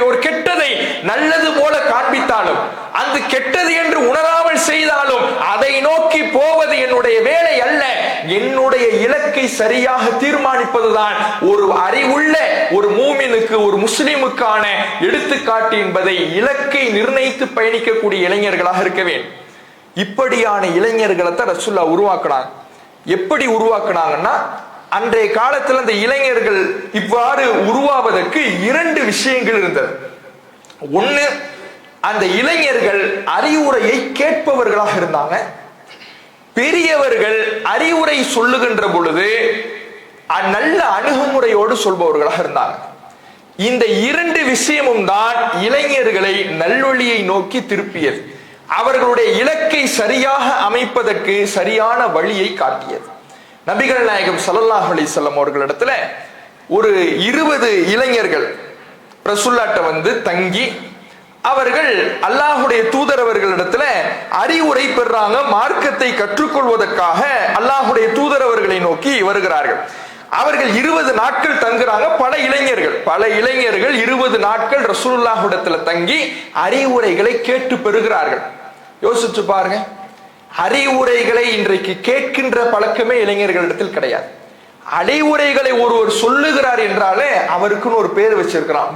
ஒரு கெட்டதை நல்லது போல காண்பித்தாலும், அந்த கெட்டது என்று உணராமல் செய்தாலும் அதை நோக்கி போவது என்னுடைய வேலை அல்ல. என்னுடைய இலக்கை சரியாக தீர்மானிப்பதுதான் ஒரு அறிவுள்ள ஒரு மூமினுக்கு, ஒரு முஸ்லிமுக்கான எடுத்துக்காட்டு என்பதை இலக்கை நிர்ணயித்து பயணிக்கக்கூடிய இளைஞர்களாக இருக்க வேண்டும். இப்படியான இளைஞர்களை தான் ரசூலுல்லாஹ் உருவாக்குனாங்க. எப்படி உருவாக்குனாங்கன்னா, அன்றைய காலத்தில் அந்த இளைஞர்கள் இவ்வாறு உருவாவதற்கு இரண்டு விஷயங்கள் இருந்தது. ஒண்ணு, அந்த இளைஞர்கள் அறிவுரையை கேட்பவர்களாக இருந்தாங்க. பெரியவர்கள் அறிவுரை சொல்லுகின்ற பொழுது நல்ல அணுகுமுறையோடு சொல்பவர்களாக இருந்தாங்க. இந்த இரண்டு விஷயமும் தான் இளைஞர்களை நல்வழியை நோக்கி திருப்பியது. அவர்களுடைய இலக்கை சரியாக அமைப்பதற்கு சரியான வழியை காட்டியது. நபிகள் நாயகம் ஸல்லல்லாஹு அலைஹி வஸல்லம் அவர்களிடத்துல ஒரு 20 இளைஞர்கள் ரசூலுல்லாஹ்ட்ட வந்து தங்கி அவர்கள் அல்லாஹுடைய தூதர் அவர்களிடத்துல அறிவுரை பெறாங்க. மார்க்கத்தை கற்றுக்கொள்வதற்காக அல்லாஹுடைய தூதர் அவர்களை நோக்கி வருகிறார்கள். அவர்கள் 20 நாட்கள் தங்குறாங்க. பல இளைஞர்கள் 20 நாட்கள் ரசூலுல்லாஹ்விடத்துல தங்கி அறிவுரைகளை கேட்டு பெறுகிறார்கள். யோசிச்சு பாருங்க, அறிவுரைகளை இன்றைக்கு கேட்கின்ற பழக்கமே இளைஞர்களிடத்தில் கிடையாது. அறிவுரைகளை ஒருவர் சொல்லுகிறார் என்றாலே அவருக்குன்னு ஒரு பேர் வச்சிருக்கிறான்,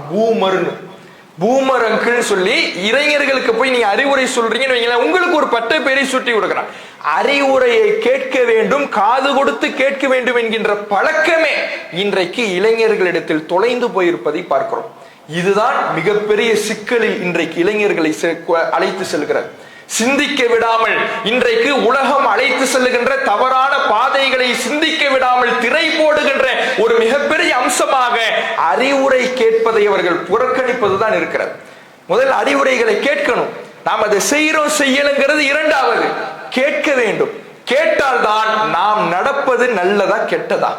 பூமர் அங்கிள் சொல்லி. இளைஞர்களுக்கு போய் நீங்க அறிவுரை சொல்றீங்கன்னு வைங்களேன், உங்களுக்கு ஒரு பட்ட பேரை சுட்டி கொடுக்கிறான். அறிவுரையை கேட்க வேண்டும், காது கொடுத்து கேட்க வேண்டும் என்கின்ற பழக்கமே இன்றைக்கு இளைஞர்களிடத்தில் தொலைந்து போயிருப்பதை பார்க்கிறோம். இதுதான் மிகப்பெரிய சிக்கலில் இன்றைக்கு இளைஞர்களை அழைத்து செல்கிறது. சிந்திக்க விடாமல் இன்றைக்கு உலகம் அழைத்து செல்லுகின்ற தவறான பாதைகளை சிந்திக்க விடாமல் திரை போடுகின்ற ஒரு மிகப்பெரிய அம்சமாக அறிவுரை கேட்பதை அவர்கள் புறக்கணிப்பதுதான் இருக்கிறது. முதல் அறிவுரைகளை கேட்கணும், நாம் அதை செய்யணுங்கிறது இரண்டாவது. கேட்க வேண்டும். கேட்டால்தான் நாம் நடப்பது நல்லதா கெட்டதா,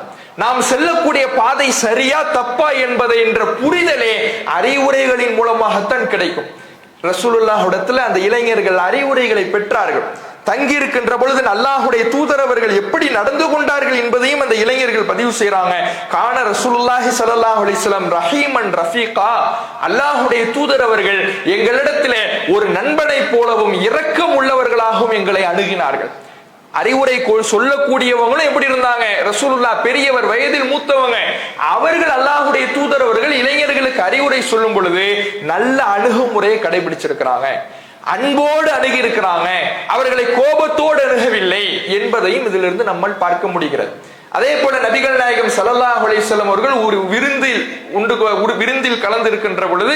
நாம் செல்லக்கூடிய பாதை சரியா தப்பா என்பதை என்ற புரிதலே அறிவுரைகளின் மூலமாகத்தான் கிடைக்கும். ரசூலுல்லாஹ்விடத்துல அந்த இளைஞர்கள் அறிவுரைகளை பெற்றார்கள். தங்கி இருக்கின்ற பொழுது அல்லாஹுடைய தூதர் அவர்கள் எப்படி நடந்து கொண்டார்கள் என்பதையும் அந்த இளைஞர்கள் பதிவு செய்யறாங்க. கான ரசூலுல்லாஹி ஸல்லல்லாஹு அலைஹி வஸல்லம் ரஹீமன் ரஃபீகா, அல்லாஹுடைய தூதர் அவர்கள் எங்களிடத்திலே ஒரு நண்பனை போலவும் இரக்கம் உள்ளவர்களாகவும் எங்களை அணுகினார்கள். அறிவுரை சொல்லக்கூடியவங்களும் எப்படி இருந்தாங்க, ரசூலுல்லாஹ் பெரியவர், வயதில் மூத்தவங்க, அவர்கள் அல்லாஹுடைய தூதர் அவர்கள் இளைஞர்களுக்கு அறிவுரை சொல்லும் பொழுது நல்ல அணுகுமுறையை கடைபிடிச்சிருக்கிறாங்க, அன்போடு அணுகி இருக்கிறாங்க, அவர்களை கோபத்தோடு அணுகவில்லை என்பதையும் இதிலிருந்து நம்மால் பார்க்க முடிகிறது. அதே போல நபிகள் நாயகம் ஸல்லல்லாஹு அலைஹி வஸல்லம் அவர்கள் ஒரு விருந்தில் கலந்து இருக்கின்ற பொழுது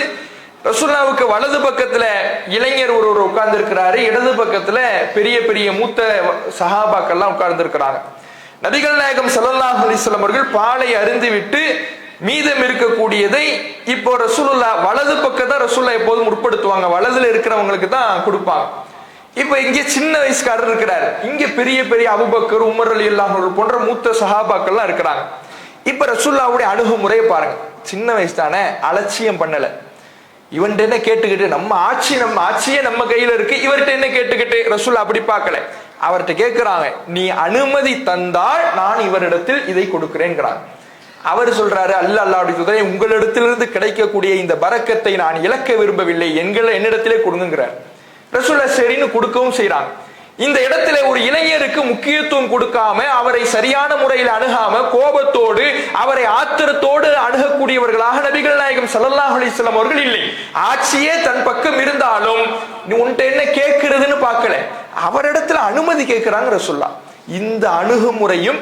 ரசூலுல்லாஹ்வுக்கு வலது பக்கத்துல இளைஞர் ஒருவர் உட்கார்ந்து இருக்கிறாரு, இடது பக்கத்துல பெரிய பெரிய மூத்த சஹாபாக்கள்லாம் உட்கார்ந்து இருக்கிறாங்க. நபிகள் நாயகம் ஸல்லல்லாஹு அலைஹி வஸல்லம் அவர்கள் பாலை அருந்தி விட்டு மீதம் இருக்கக்கூடியதை இப்போ ரசூலுல்லாஹ் வலது பக்கம் தான் ரசூலுல்லாஹ் எப்போதும் முற்படுத்துவாங்க, வலதுல இருக்கிறவங்களுக்கு தான் கொடுப்பாங்க. இப்ப இங்க சின்ன வயசுக்காரர் இருக்கிறாரு, இங்க பெரிய பெரிய அபூபக்கர், உமர் ரலியல்லாஹு அன்ஹு போன்ற மூத்த சஹாபாக்கள்லாம் இருக்கிறாங்க. இப்ப ரசூலுல்லாஹ்வுடைய அணுகுமுறையை பாருங்க. சின்ன வயசு தானே, அலட்சியம் பண்ணல. இவன்ட்ட என்ன கேட்டுக்கிட்டு, நம்ம ஆட்சியே நம்ம கையில இருக்கு, இவர்கிட்ட என்ன கேட்டுக்கிட்டு, ரசூலுல்லாஹ் அப்படி பார்க்கல. அவர்கிட்ட கேட்கிறாங்க, நீ அனுமதி தந்தால் நான் இவரிடத்தில் இதை கொடுக்கிறேன்கிறாங்க. அவர் சொல்றாரு, அல்லாஹ்வுடைய தூதரே, உங்களிடத்திலிருந்து கிடைக்கக்கூடிய இந்த பரக்கத்தை நான் இழக்க விரும்பவில்லை, என்னிடத்திலே கொடுங்கிறார். ரசூலுல்லாஹ் சரின்னு கொடுக்கவும் செய்யறாங்க. இந்த இடத்துல ஒரு இளைஞருக்கு முக்கியத்துவம் கொடுக்காம, அவரை சரியான முறையில் அணுகாம, கோபத்தோடு அவரை ஆத்திரத்தோடு அணுகக்கூடியவர்களாக நபிகள் நாயகம் ஸல்லல்லாஹு அலைஹி வஸல்லம் அவர்கள் இல்லை. ஆட்சியே தன் பக்கம் இருந்தாலும் நீ உன்கிட்ட என்ன கேட்கிறதுன்னு பார்க்கல, அவரிடத்துல அனுமதி கேட்கிறாங்க ரசூலுல்லாஹ். இந்த அணுகுமுறையும்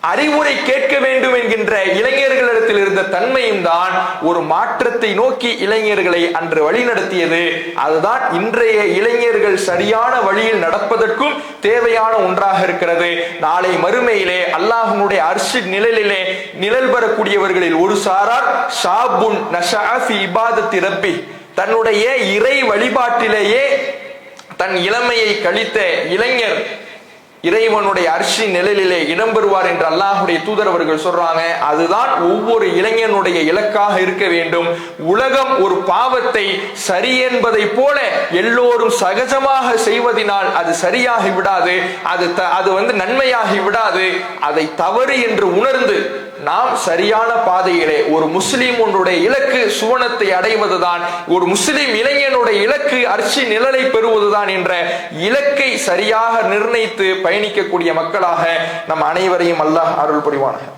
அறிவுரை கேட்க வேண்டும் என்கின்ற இளைஞர்களிடத்தில் இருந்த தன்மையும் தான் ஒரு மாற்றத்தை நோக்கி இளைஞர்களை அன்று வழி நடத்தியது. அதுதான் இன்றைய இளைஞர்கள் சரியான வழியில் நடப்பதற்கும் தேவையான ஒன்றாக இருக்கிறது. நாளை மறுமையிலே அல்லாஹ்வுடைய அர்ஷ் நிழலிலே நிழல் பெறக்கூடியவர்களில் ஒரு சாரார் ஷாபுன் நஷஅ ஃபீ இபாதத்தி ரப்பி, தன்னுடைய இறை வழிபாட்டிலேயே தன் இளமையை கழித்த இளைஞர் இறைவனுடைய அர்ஷி நிழலிலே இடம்பெறுவார் என்று அல்லாஹுடைய தூதர் அவர்கள் சொல்றாங்க. அதுதான் ஒவ்வொரு இளைஞனுடைய இலக்காக இருக்க வேண்டும். உலகம் ஒரு பாவத்தை சரி என்பதை போல எல்லோரும் சகஜமாக செய்வதனால் அது சரியாகி விடாது, அது நன்மையாகி விடாது. அதை தவறு என்று உணர்ந்து நாம் சரியான பாதையிலே, ஒரு முஸ்லிம் ஒன்றுடைய இலக்கு சுவனத்தை அடைவதுதான், ஒரு முஸ்லிம் இளைஞனுடைய இலக்கு அர்ஷி நிழலை பெறுவதுதான் என்ற இலக்கை சரியாக நிர்ணயித்து பயணிக்கக்கூடிய மக்களாக நம் அனைவரையும் அல்லாஹ் அருள் புரிவானாக.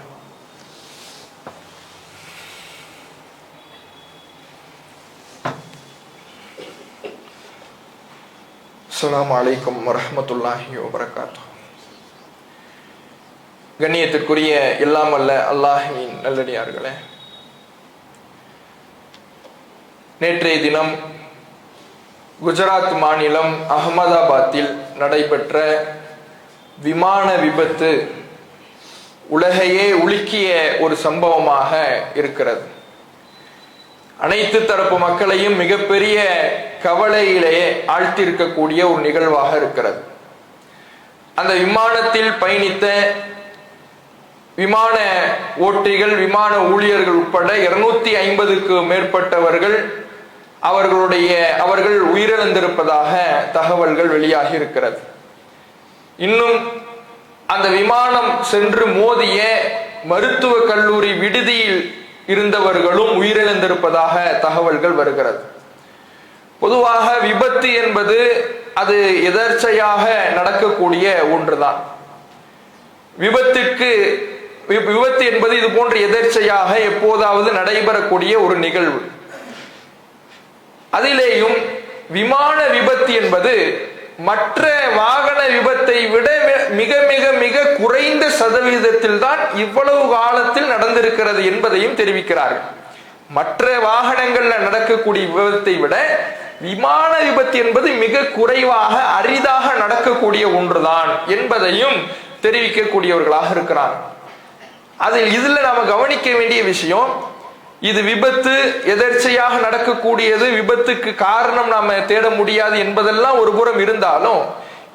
அஸ்ஸலாமு அலைக்கும் வரஹ்மத்துல்லாஹி வபரகாத்துஹு. கண்ணியத்திற்குரிய எல்லாம் அல்ல அல்லாஹ்வின் நல்லடியார்களே, நேற்றைய தினம் குஜராத் மாநிலம் அகமதாபாத்தில் நடைபெற்ற விமான விபத்து உலகையே உலுக்கிய ஒரு சம்பவமாக இருக்கிறது. அனைத்து தரப்பு மக்களையும் மிகப்பெரிய கவலையிலே ஆழ்த்தியிருக்கக்கூடிய ஒரு நிகழ்வாக இருக்கிறது. அந்த விமானத்தில் பயணித்த விமான ஓட்டிகள், விமான ஊழியர்கள் உட்பட 250க்கு மேற்பட்டவர்கள் அவர்கள் உயிரிழந்திருப்பதாக தகவல்கள் வெளியாகி இருக்கிறது. இன்னும் அந்த விமானம் சென்று மோதிய மருத்துவ கல்லூரி விடுதியில் இருந்தவர்களும் உயிரிழந்திருப்பதாக தகவல்கள் வருகிறது. பொதுவாக விபத்து என்பது அது எதர்ச்சையாக நடக்கக்கூடிய ஒன்றுதான். விபத்து என்பது இது போன்ற எதர்ச்சையாக எப்போதாவது நடைபெறக்கூடிய ஒரு நிகழ்வு. அதிலேயும் விமான விபத்து என்பது மற்ற வாகன விபத்தை விட மிக மிக மிக குறைந்த சதவீதத்தில் தான் இவ்வளவு காலத்தில் நடந்திருக்கிறது என்பதையும் தெரிவிக்கிறார்கள். மற்ற வாகனங்கள்ல நடக்கக்கூடிய விபத்தை விட விமான விபத்து என்பது மிக குறைவாக அரிதாக நடக்கக்கூடிய ஒன்றுதான் என்பதையும் தெரிவிக்கக்கூடியவர்களாக இருக்கிறார். இதுல நாம கவனிக்க வேண்டிய விஷயம், இது விபத்து எதர்ச்சையாக நடக்கக்கூடியது, விபத்துக்கு காரணம் நாம தேட முடியாது என்பதெல்லாம் ஒரு புறம் இருந்தாலும்,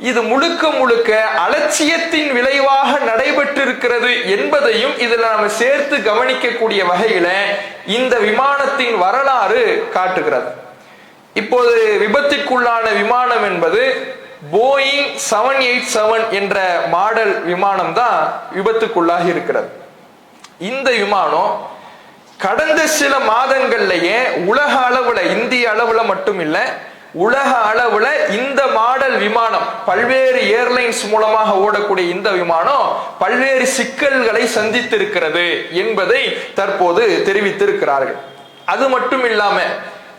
இது முழுக்க முழுக்க அலட்சியத்தின் விளைவாக நடைபெற்றிருக்கிறது என்பதையும் இதுல நாம சேர்த்து கவனிக்கக்கூடிய வகையில இந்த விமானத்தின் வரலாறு காட்டுகிறது. இப்போது விபத்திற்குள்ளான விமானம் என்பது போயிங் 787 என்ற மாடல் விமானம் தான் விபத்துக்குள்ளாகி இருக்கிறது. இந்த விமானம் கடந்த சில மாதங்கள்லயே உலக அளவுல, இந்திய அளவுல மட்டும் இல்ல, உலக அளவுல இந்த மாடல் விமானம், பல்வேறு ஏர்லைன்ஸ் மூலமாக ஓடக்கூடிய இந்த விமானம் பல்வேறு சிக்கல்களை சந்தித்திருக்கிறது என்பதை தற்போது தெரிவித்திருக்கிறார்கள். அது மட்டும் இல்லாம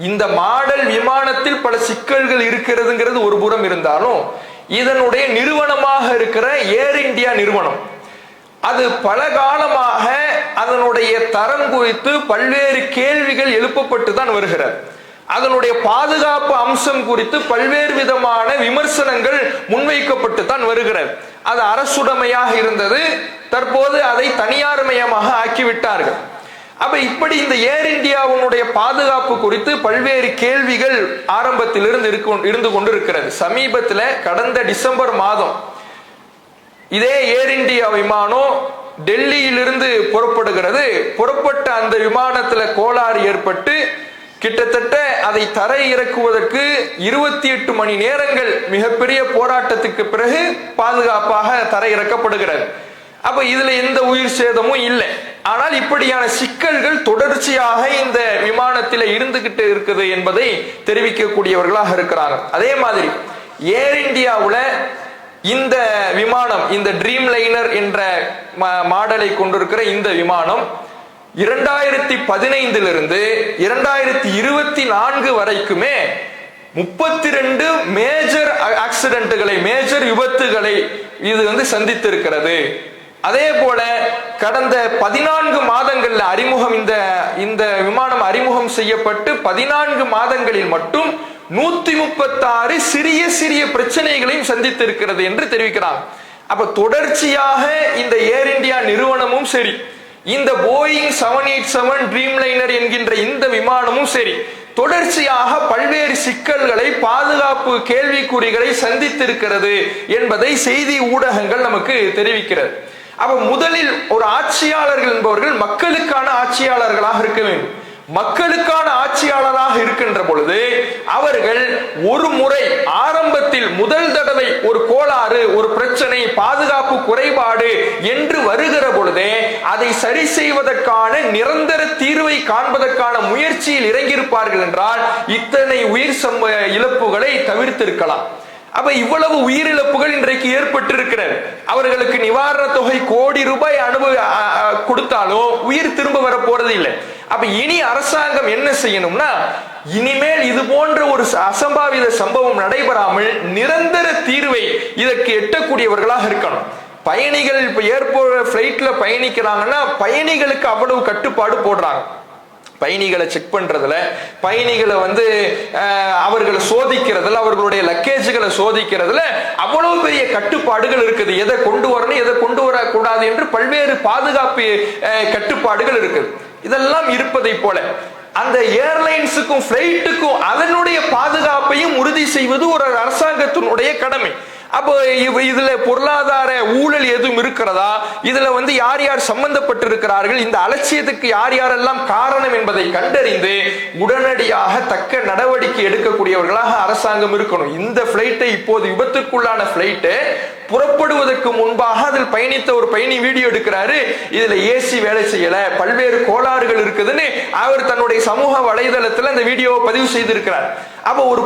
இந்த மாடல் விமானத்தில் பல சிக்கல்கள் இருக்கிறதுங்கிறது ஒரு புறம் இருந்தாலும், இதனுடைய நிறுவனமாக இருக்கிற ஏர் இந்தியா நிறுவனம் அது பல காலமாக அதனுடைய தரம் குறித்து பல்வேறு கேள்விகள் எழுப்பப்பட்டு தான் வருகிறது. அதனுடைய பாதுகாப்பு அம்சம் குறித்து பல்வேறு விதமான விமர்சனங்கள் முன்வைக்கப்பட்டு தான் வருகிறது. அது அரசுடைமையாக இருந்தது, தற்போது அதை தனியார்மயமாக ஆக்கிவிட்டார்கள். அப்ப இப்படி இந்த ஏர் இந்தியாவுடைய பாதுகாப்பு குறித்து பல்வேறு கேள்விகள் ஆரம்பத்திலிருந்து இருந்து கொண்டிருக்கிறது. சமீபத்தில் கடந்த டிசம்பர் மாதம் இதே ஏர் இந்தியா விமானம் டெல்லியிலிருந்து புறப்படுகிறது. புறப்பட்ட அந்த விமானத்துல கோளாறு ஏற்பட்டு கிட்டத்தட்ட அதை தரை இறக்குவதற்கு 28 மணி நேரங்கள் மிகப்பெரிய போராட்டத்துக்கு பிறகு பாதுகாப்பாக தரை இறக்கப்படுகிறது. அப்ப இதுல எந்த உயிர் சேதமும் இல்லை. ஆனால் இப்படியான சிக்கல்கள் தொடர்ச்சியாக இந்த விமானத்தில் இருந்துகிட்டு இருக்குது என்பதை தெரிவிக்கக்கூடியவர்களாக இருக்கிறாங்க. அதே மாதிரி ஏர் இந்தியாவுல இந்த விமானம், இந்த ட்ரீம் லைனர் என்ற மாடலை கொண்டிருக்கிற இந்த விமானம் 2015 2024 வரைக்குமே 32 மேஜர் ஆக்சிடென்ட்களை, மேஜர் விபத்துகளை இது சந்தித்திருக்கிறது. அதே போல கடந்த 14 மாதங்கள்ல இந்த விமானம் அறிமுகம் செய்யப்பட்டு 14 மாதங்களில் மட்டும் 136 சிறிய சிறிய பிரச்சனைகளையும் சந்தித்திருக்கிறது என்று தெரிவிக்கிறார். அப்ப தொடர்ச்சியாக இந்த ஏர் இந்தியா நிறுவனமும் சரி, இந்த போயிங் 787 ட்ரீம் லைனர் என்கின்ற இந்த விமானமும் சரி, தொடர்ச்சியாக பல்வேறு சிக்கல்களை, பாதுகாப்பு கேள்விக்குறிகளை சந்தித்திருக்கிறது என்பதை செய்தி ஊடகங்கள் நமக்கு தெரிவிக்கிறது. அப்ப முதலில் ஒரு ஆட்சியாளர்கள் என்பவர்கள் மக்களுக்கான ஆட்சியாளர்களாக இருக்க வேண்டும். மக்களுக்கான ஆட்சியாளராக இருக்கின்ற பொழுது அவர்கள் ஒரு முறை ஆரம்பத்தில் முதல் தடவை ஒரு கோளாறு, ஒரு பிரச்சனை, பாதுகாப்பு குறைபாடு என்று வருகிற பொழுதே அதை சரி செய்வதற்கான நிரந்தர தீர்வை காண்பதற்கான முயற்சியில் இறங்கியிருப்பார்கள் என்றால் இத்தனை உயிர் இழப்புகளை தவிர்த்திருக்கலாம். அப்ப இவ்வளவு உயிரிழப்புகள் இன்றைக்கு ஏற்பட்டிருக்கிறது. அவர்களுக்கு நிவாரண தொகை கோடி ரூபாய் கொடுத்தாலும் உயிர் திரும்ப வர போறது இல்லை. அப்ப இனி அரசாங்கம் என்ன செய்யணும்னா, இனிமேல் இது போன்ற ஒரு அசம்பாவித சம்பவம் நடைபெறாமல் நிரந்தர தீர்வை இதற்கு எட்டக்கூடியவர்களாக இருக்கணும். பயணிகள் இப்ப ஏர்போர்ட் பிளைட்ல பயணிக்கிறாங்கன்னா பயணிகளுக்கு அவ்வளவு கட்டுப்பாடு போடுறாங்க. பயணிகளை செக் பண்றதுல, பயணிகளை அவர்களை சோதிக்கிறதுல, அவர்களுடைய லக்கேஜுகளை சோதிக்கிறதுல அவ்வளவு பெரிய கட்டுப்பாடுகள் இருக்குது. எதை கொண்டு வரணும், எதை கொண்டு வரக்கூடாது என்று பல்வேறு பாதுகாப்பு கட்டுப்பாடுகள் இருக்குது. இதெல்லாம் இருப்பதை போல அந்த ஏர்லைன்ஸுக்கும் பிளைட்டுக்கும் அதனுடைய பாதுகாப்பையும் உறுதி செய்வது ஒரு அரசாங்கத்தினுடைய கடமை. அப்போ இதுல பொருளாதார ஊழல் எதுவும் இருக்கிறதா, இதுல யார் யார் சம்பந்தப்பட்டிருக்கிறார்கள், இந்த அலட்சியத்துக்கு யார் யாரெல்லாம் காரணம் என்பதை கண்டறிந்து உடனடியாக தக்க நடவடிக்கை எடுக்கக்கூடியவர்களாக அரசாங்கம் இருக்கணும். இந்த பிளைட்டை இப்போது விபத்துக்குள்ளான பிளைட்டை புறப்படுவதற்கு முன்பாக அதில் பயணித்த ஒரு பயணி வீடியோ எடுக்கிறாரு. இதுல ஏசி வேலை செய்யல, பல்வேறு கோளாறுகள் இருக்குதுன்னு அவர் தன்னுடைய சமூக வலைதளத்தில் அந்த வீடியோவை பதிவு செய்திருக்கிறார். அப்ப ஒரு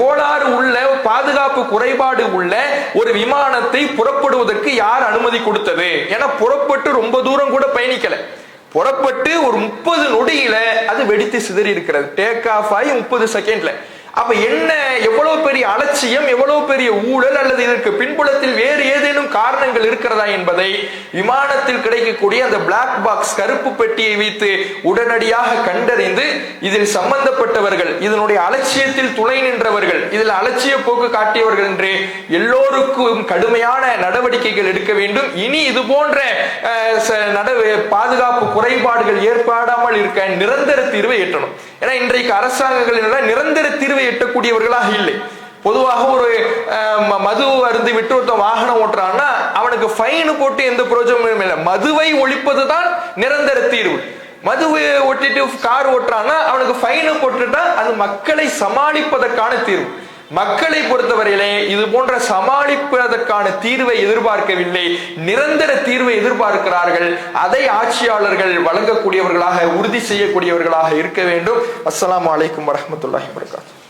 கோளாறு உள்ள, பாதுகாப்பு குறைபாடு உள்ள ஒரு விமானத்தை புறப்படுவதற்கு யார் அனுமதி கொடுத்தது? ஏன்னா புறப்பட்டு ரொம்ப தூரம் கூட பயணிக்கல, புறப்பட்டு ஒரு 30 நொடியில அது வெடித்து சிதறி இருக்கிறது. டேக் ஆஃப் ஆகி 30 செகண்ட்ல. அப்ப என்ன, எவ்வளவு பெரிய அலட்சியம், எவ்வளவு பெரிய ஊழல், அல்லது இதற்கு பின்புலத்தில் வேறு ஏதேனும் காரணங்கள் இருக்கிறதா என்பதை விமானத்தில் கிடைக்கக்கூடிய அந்த பிளாக் பாக்ஸ், கருப்பு பெட்டியை வைத்து உடனடியாக கண்டறிந்து இதில் சம்பந்தப்பட்டவர்கள், இதனுடைய அலட்சியத்தில் துணை நின்றவர்கள், இதில் அலட்சிய போக்கு காட்டியவர்கள் என்று எல்லோருக்கும் கடுமையான நடவடிக்கைகள் எடுக்க வேண்டும். இனி இது போன்ற பாதுகாப்பு குறைபாடுகள் ஏற்படாமல் இருக்க நிரந்தர தீர்வை எட்டணும். ஏன்னா இன்றைக்கு அரசாங்கங்கள் நிரந்தர தீர்வை எட்டக்கூடியவர்களாக இல்லை. பொதுவாக ஒரு மது அருந்து விட்டு ஒருத்தன் வாகனம் ஓட்டுறான்னா அவனுக்கு ஃபைன் போட்டு எந்த பிரயோஜனமும் இல்லை. மதுவை ஒழிப்பதுதான் நிரந்தர தீர்வு. மதுவை ஒட்டிட்டு கார் ஓட்டுறான்னா அவனுக்கு ஃபைன் போட்டுட்டா அது மக்களை சமாளிப்பதற்கான தீர்வு. மக்களை பொறுத்தவரையிலே இது போன்ற சமாளிப்பதற்கான தீர்வை எதிர்பார்க்கவில்லை, நிரந்தர தீர்வை எதிர்பார்க்கிறார்கள். அதை ஆட்சியாளர்கள் வழங்கக்கூடியவர்களாக, உறுதி செய்யக்கூடியவர்களாக இருக்க வேண்டும். அஸ்ஸலாமு அலைக்கும் வரஹ்மத்துல்லாஹி வபரகாத்துஹு.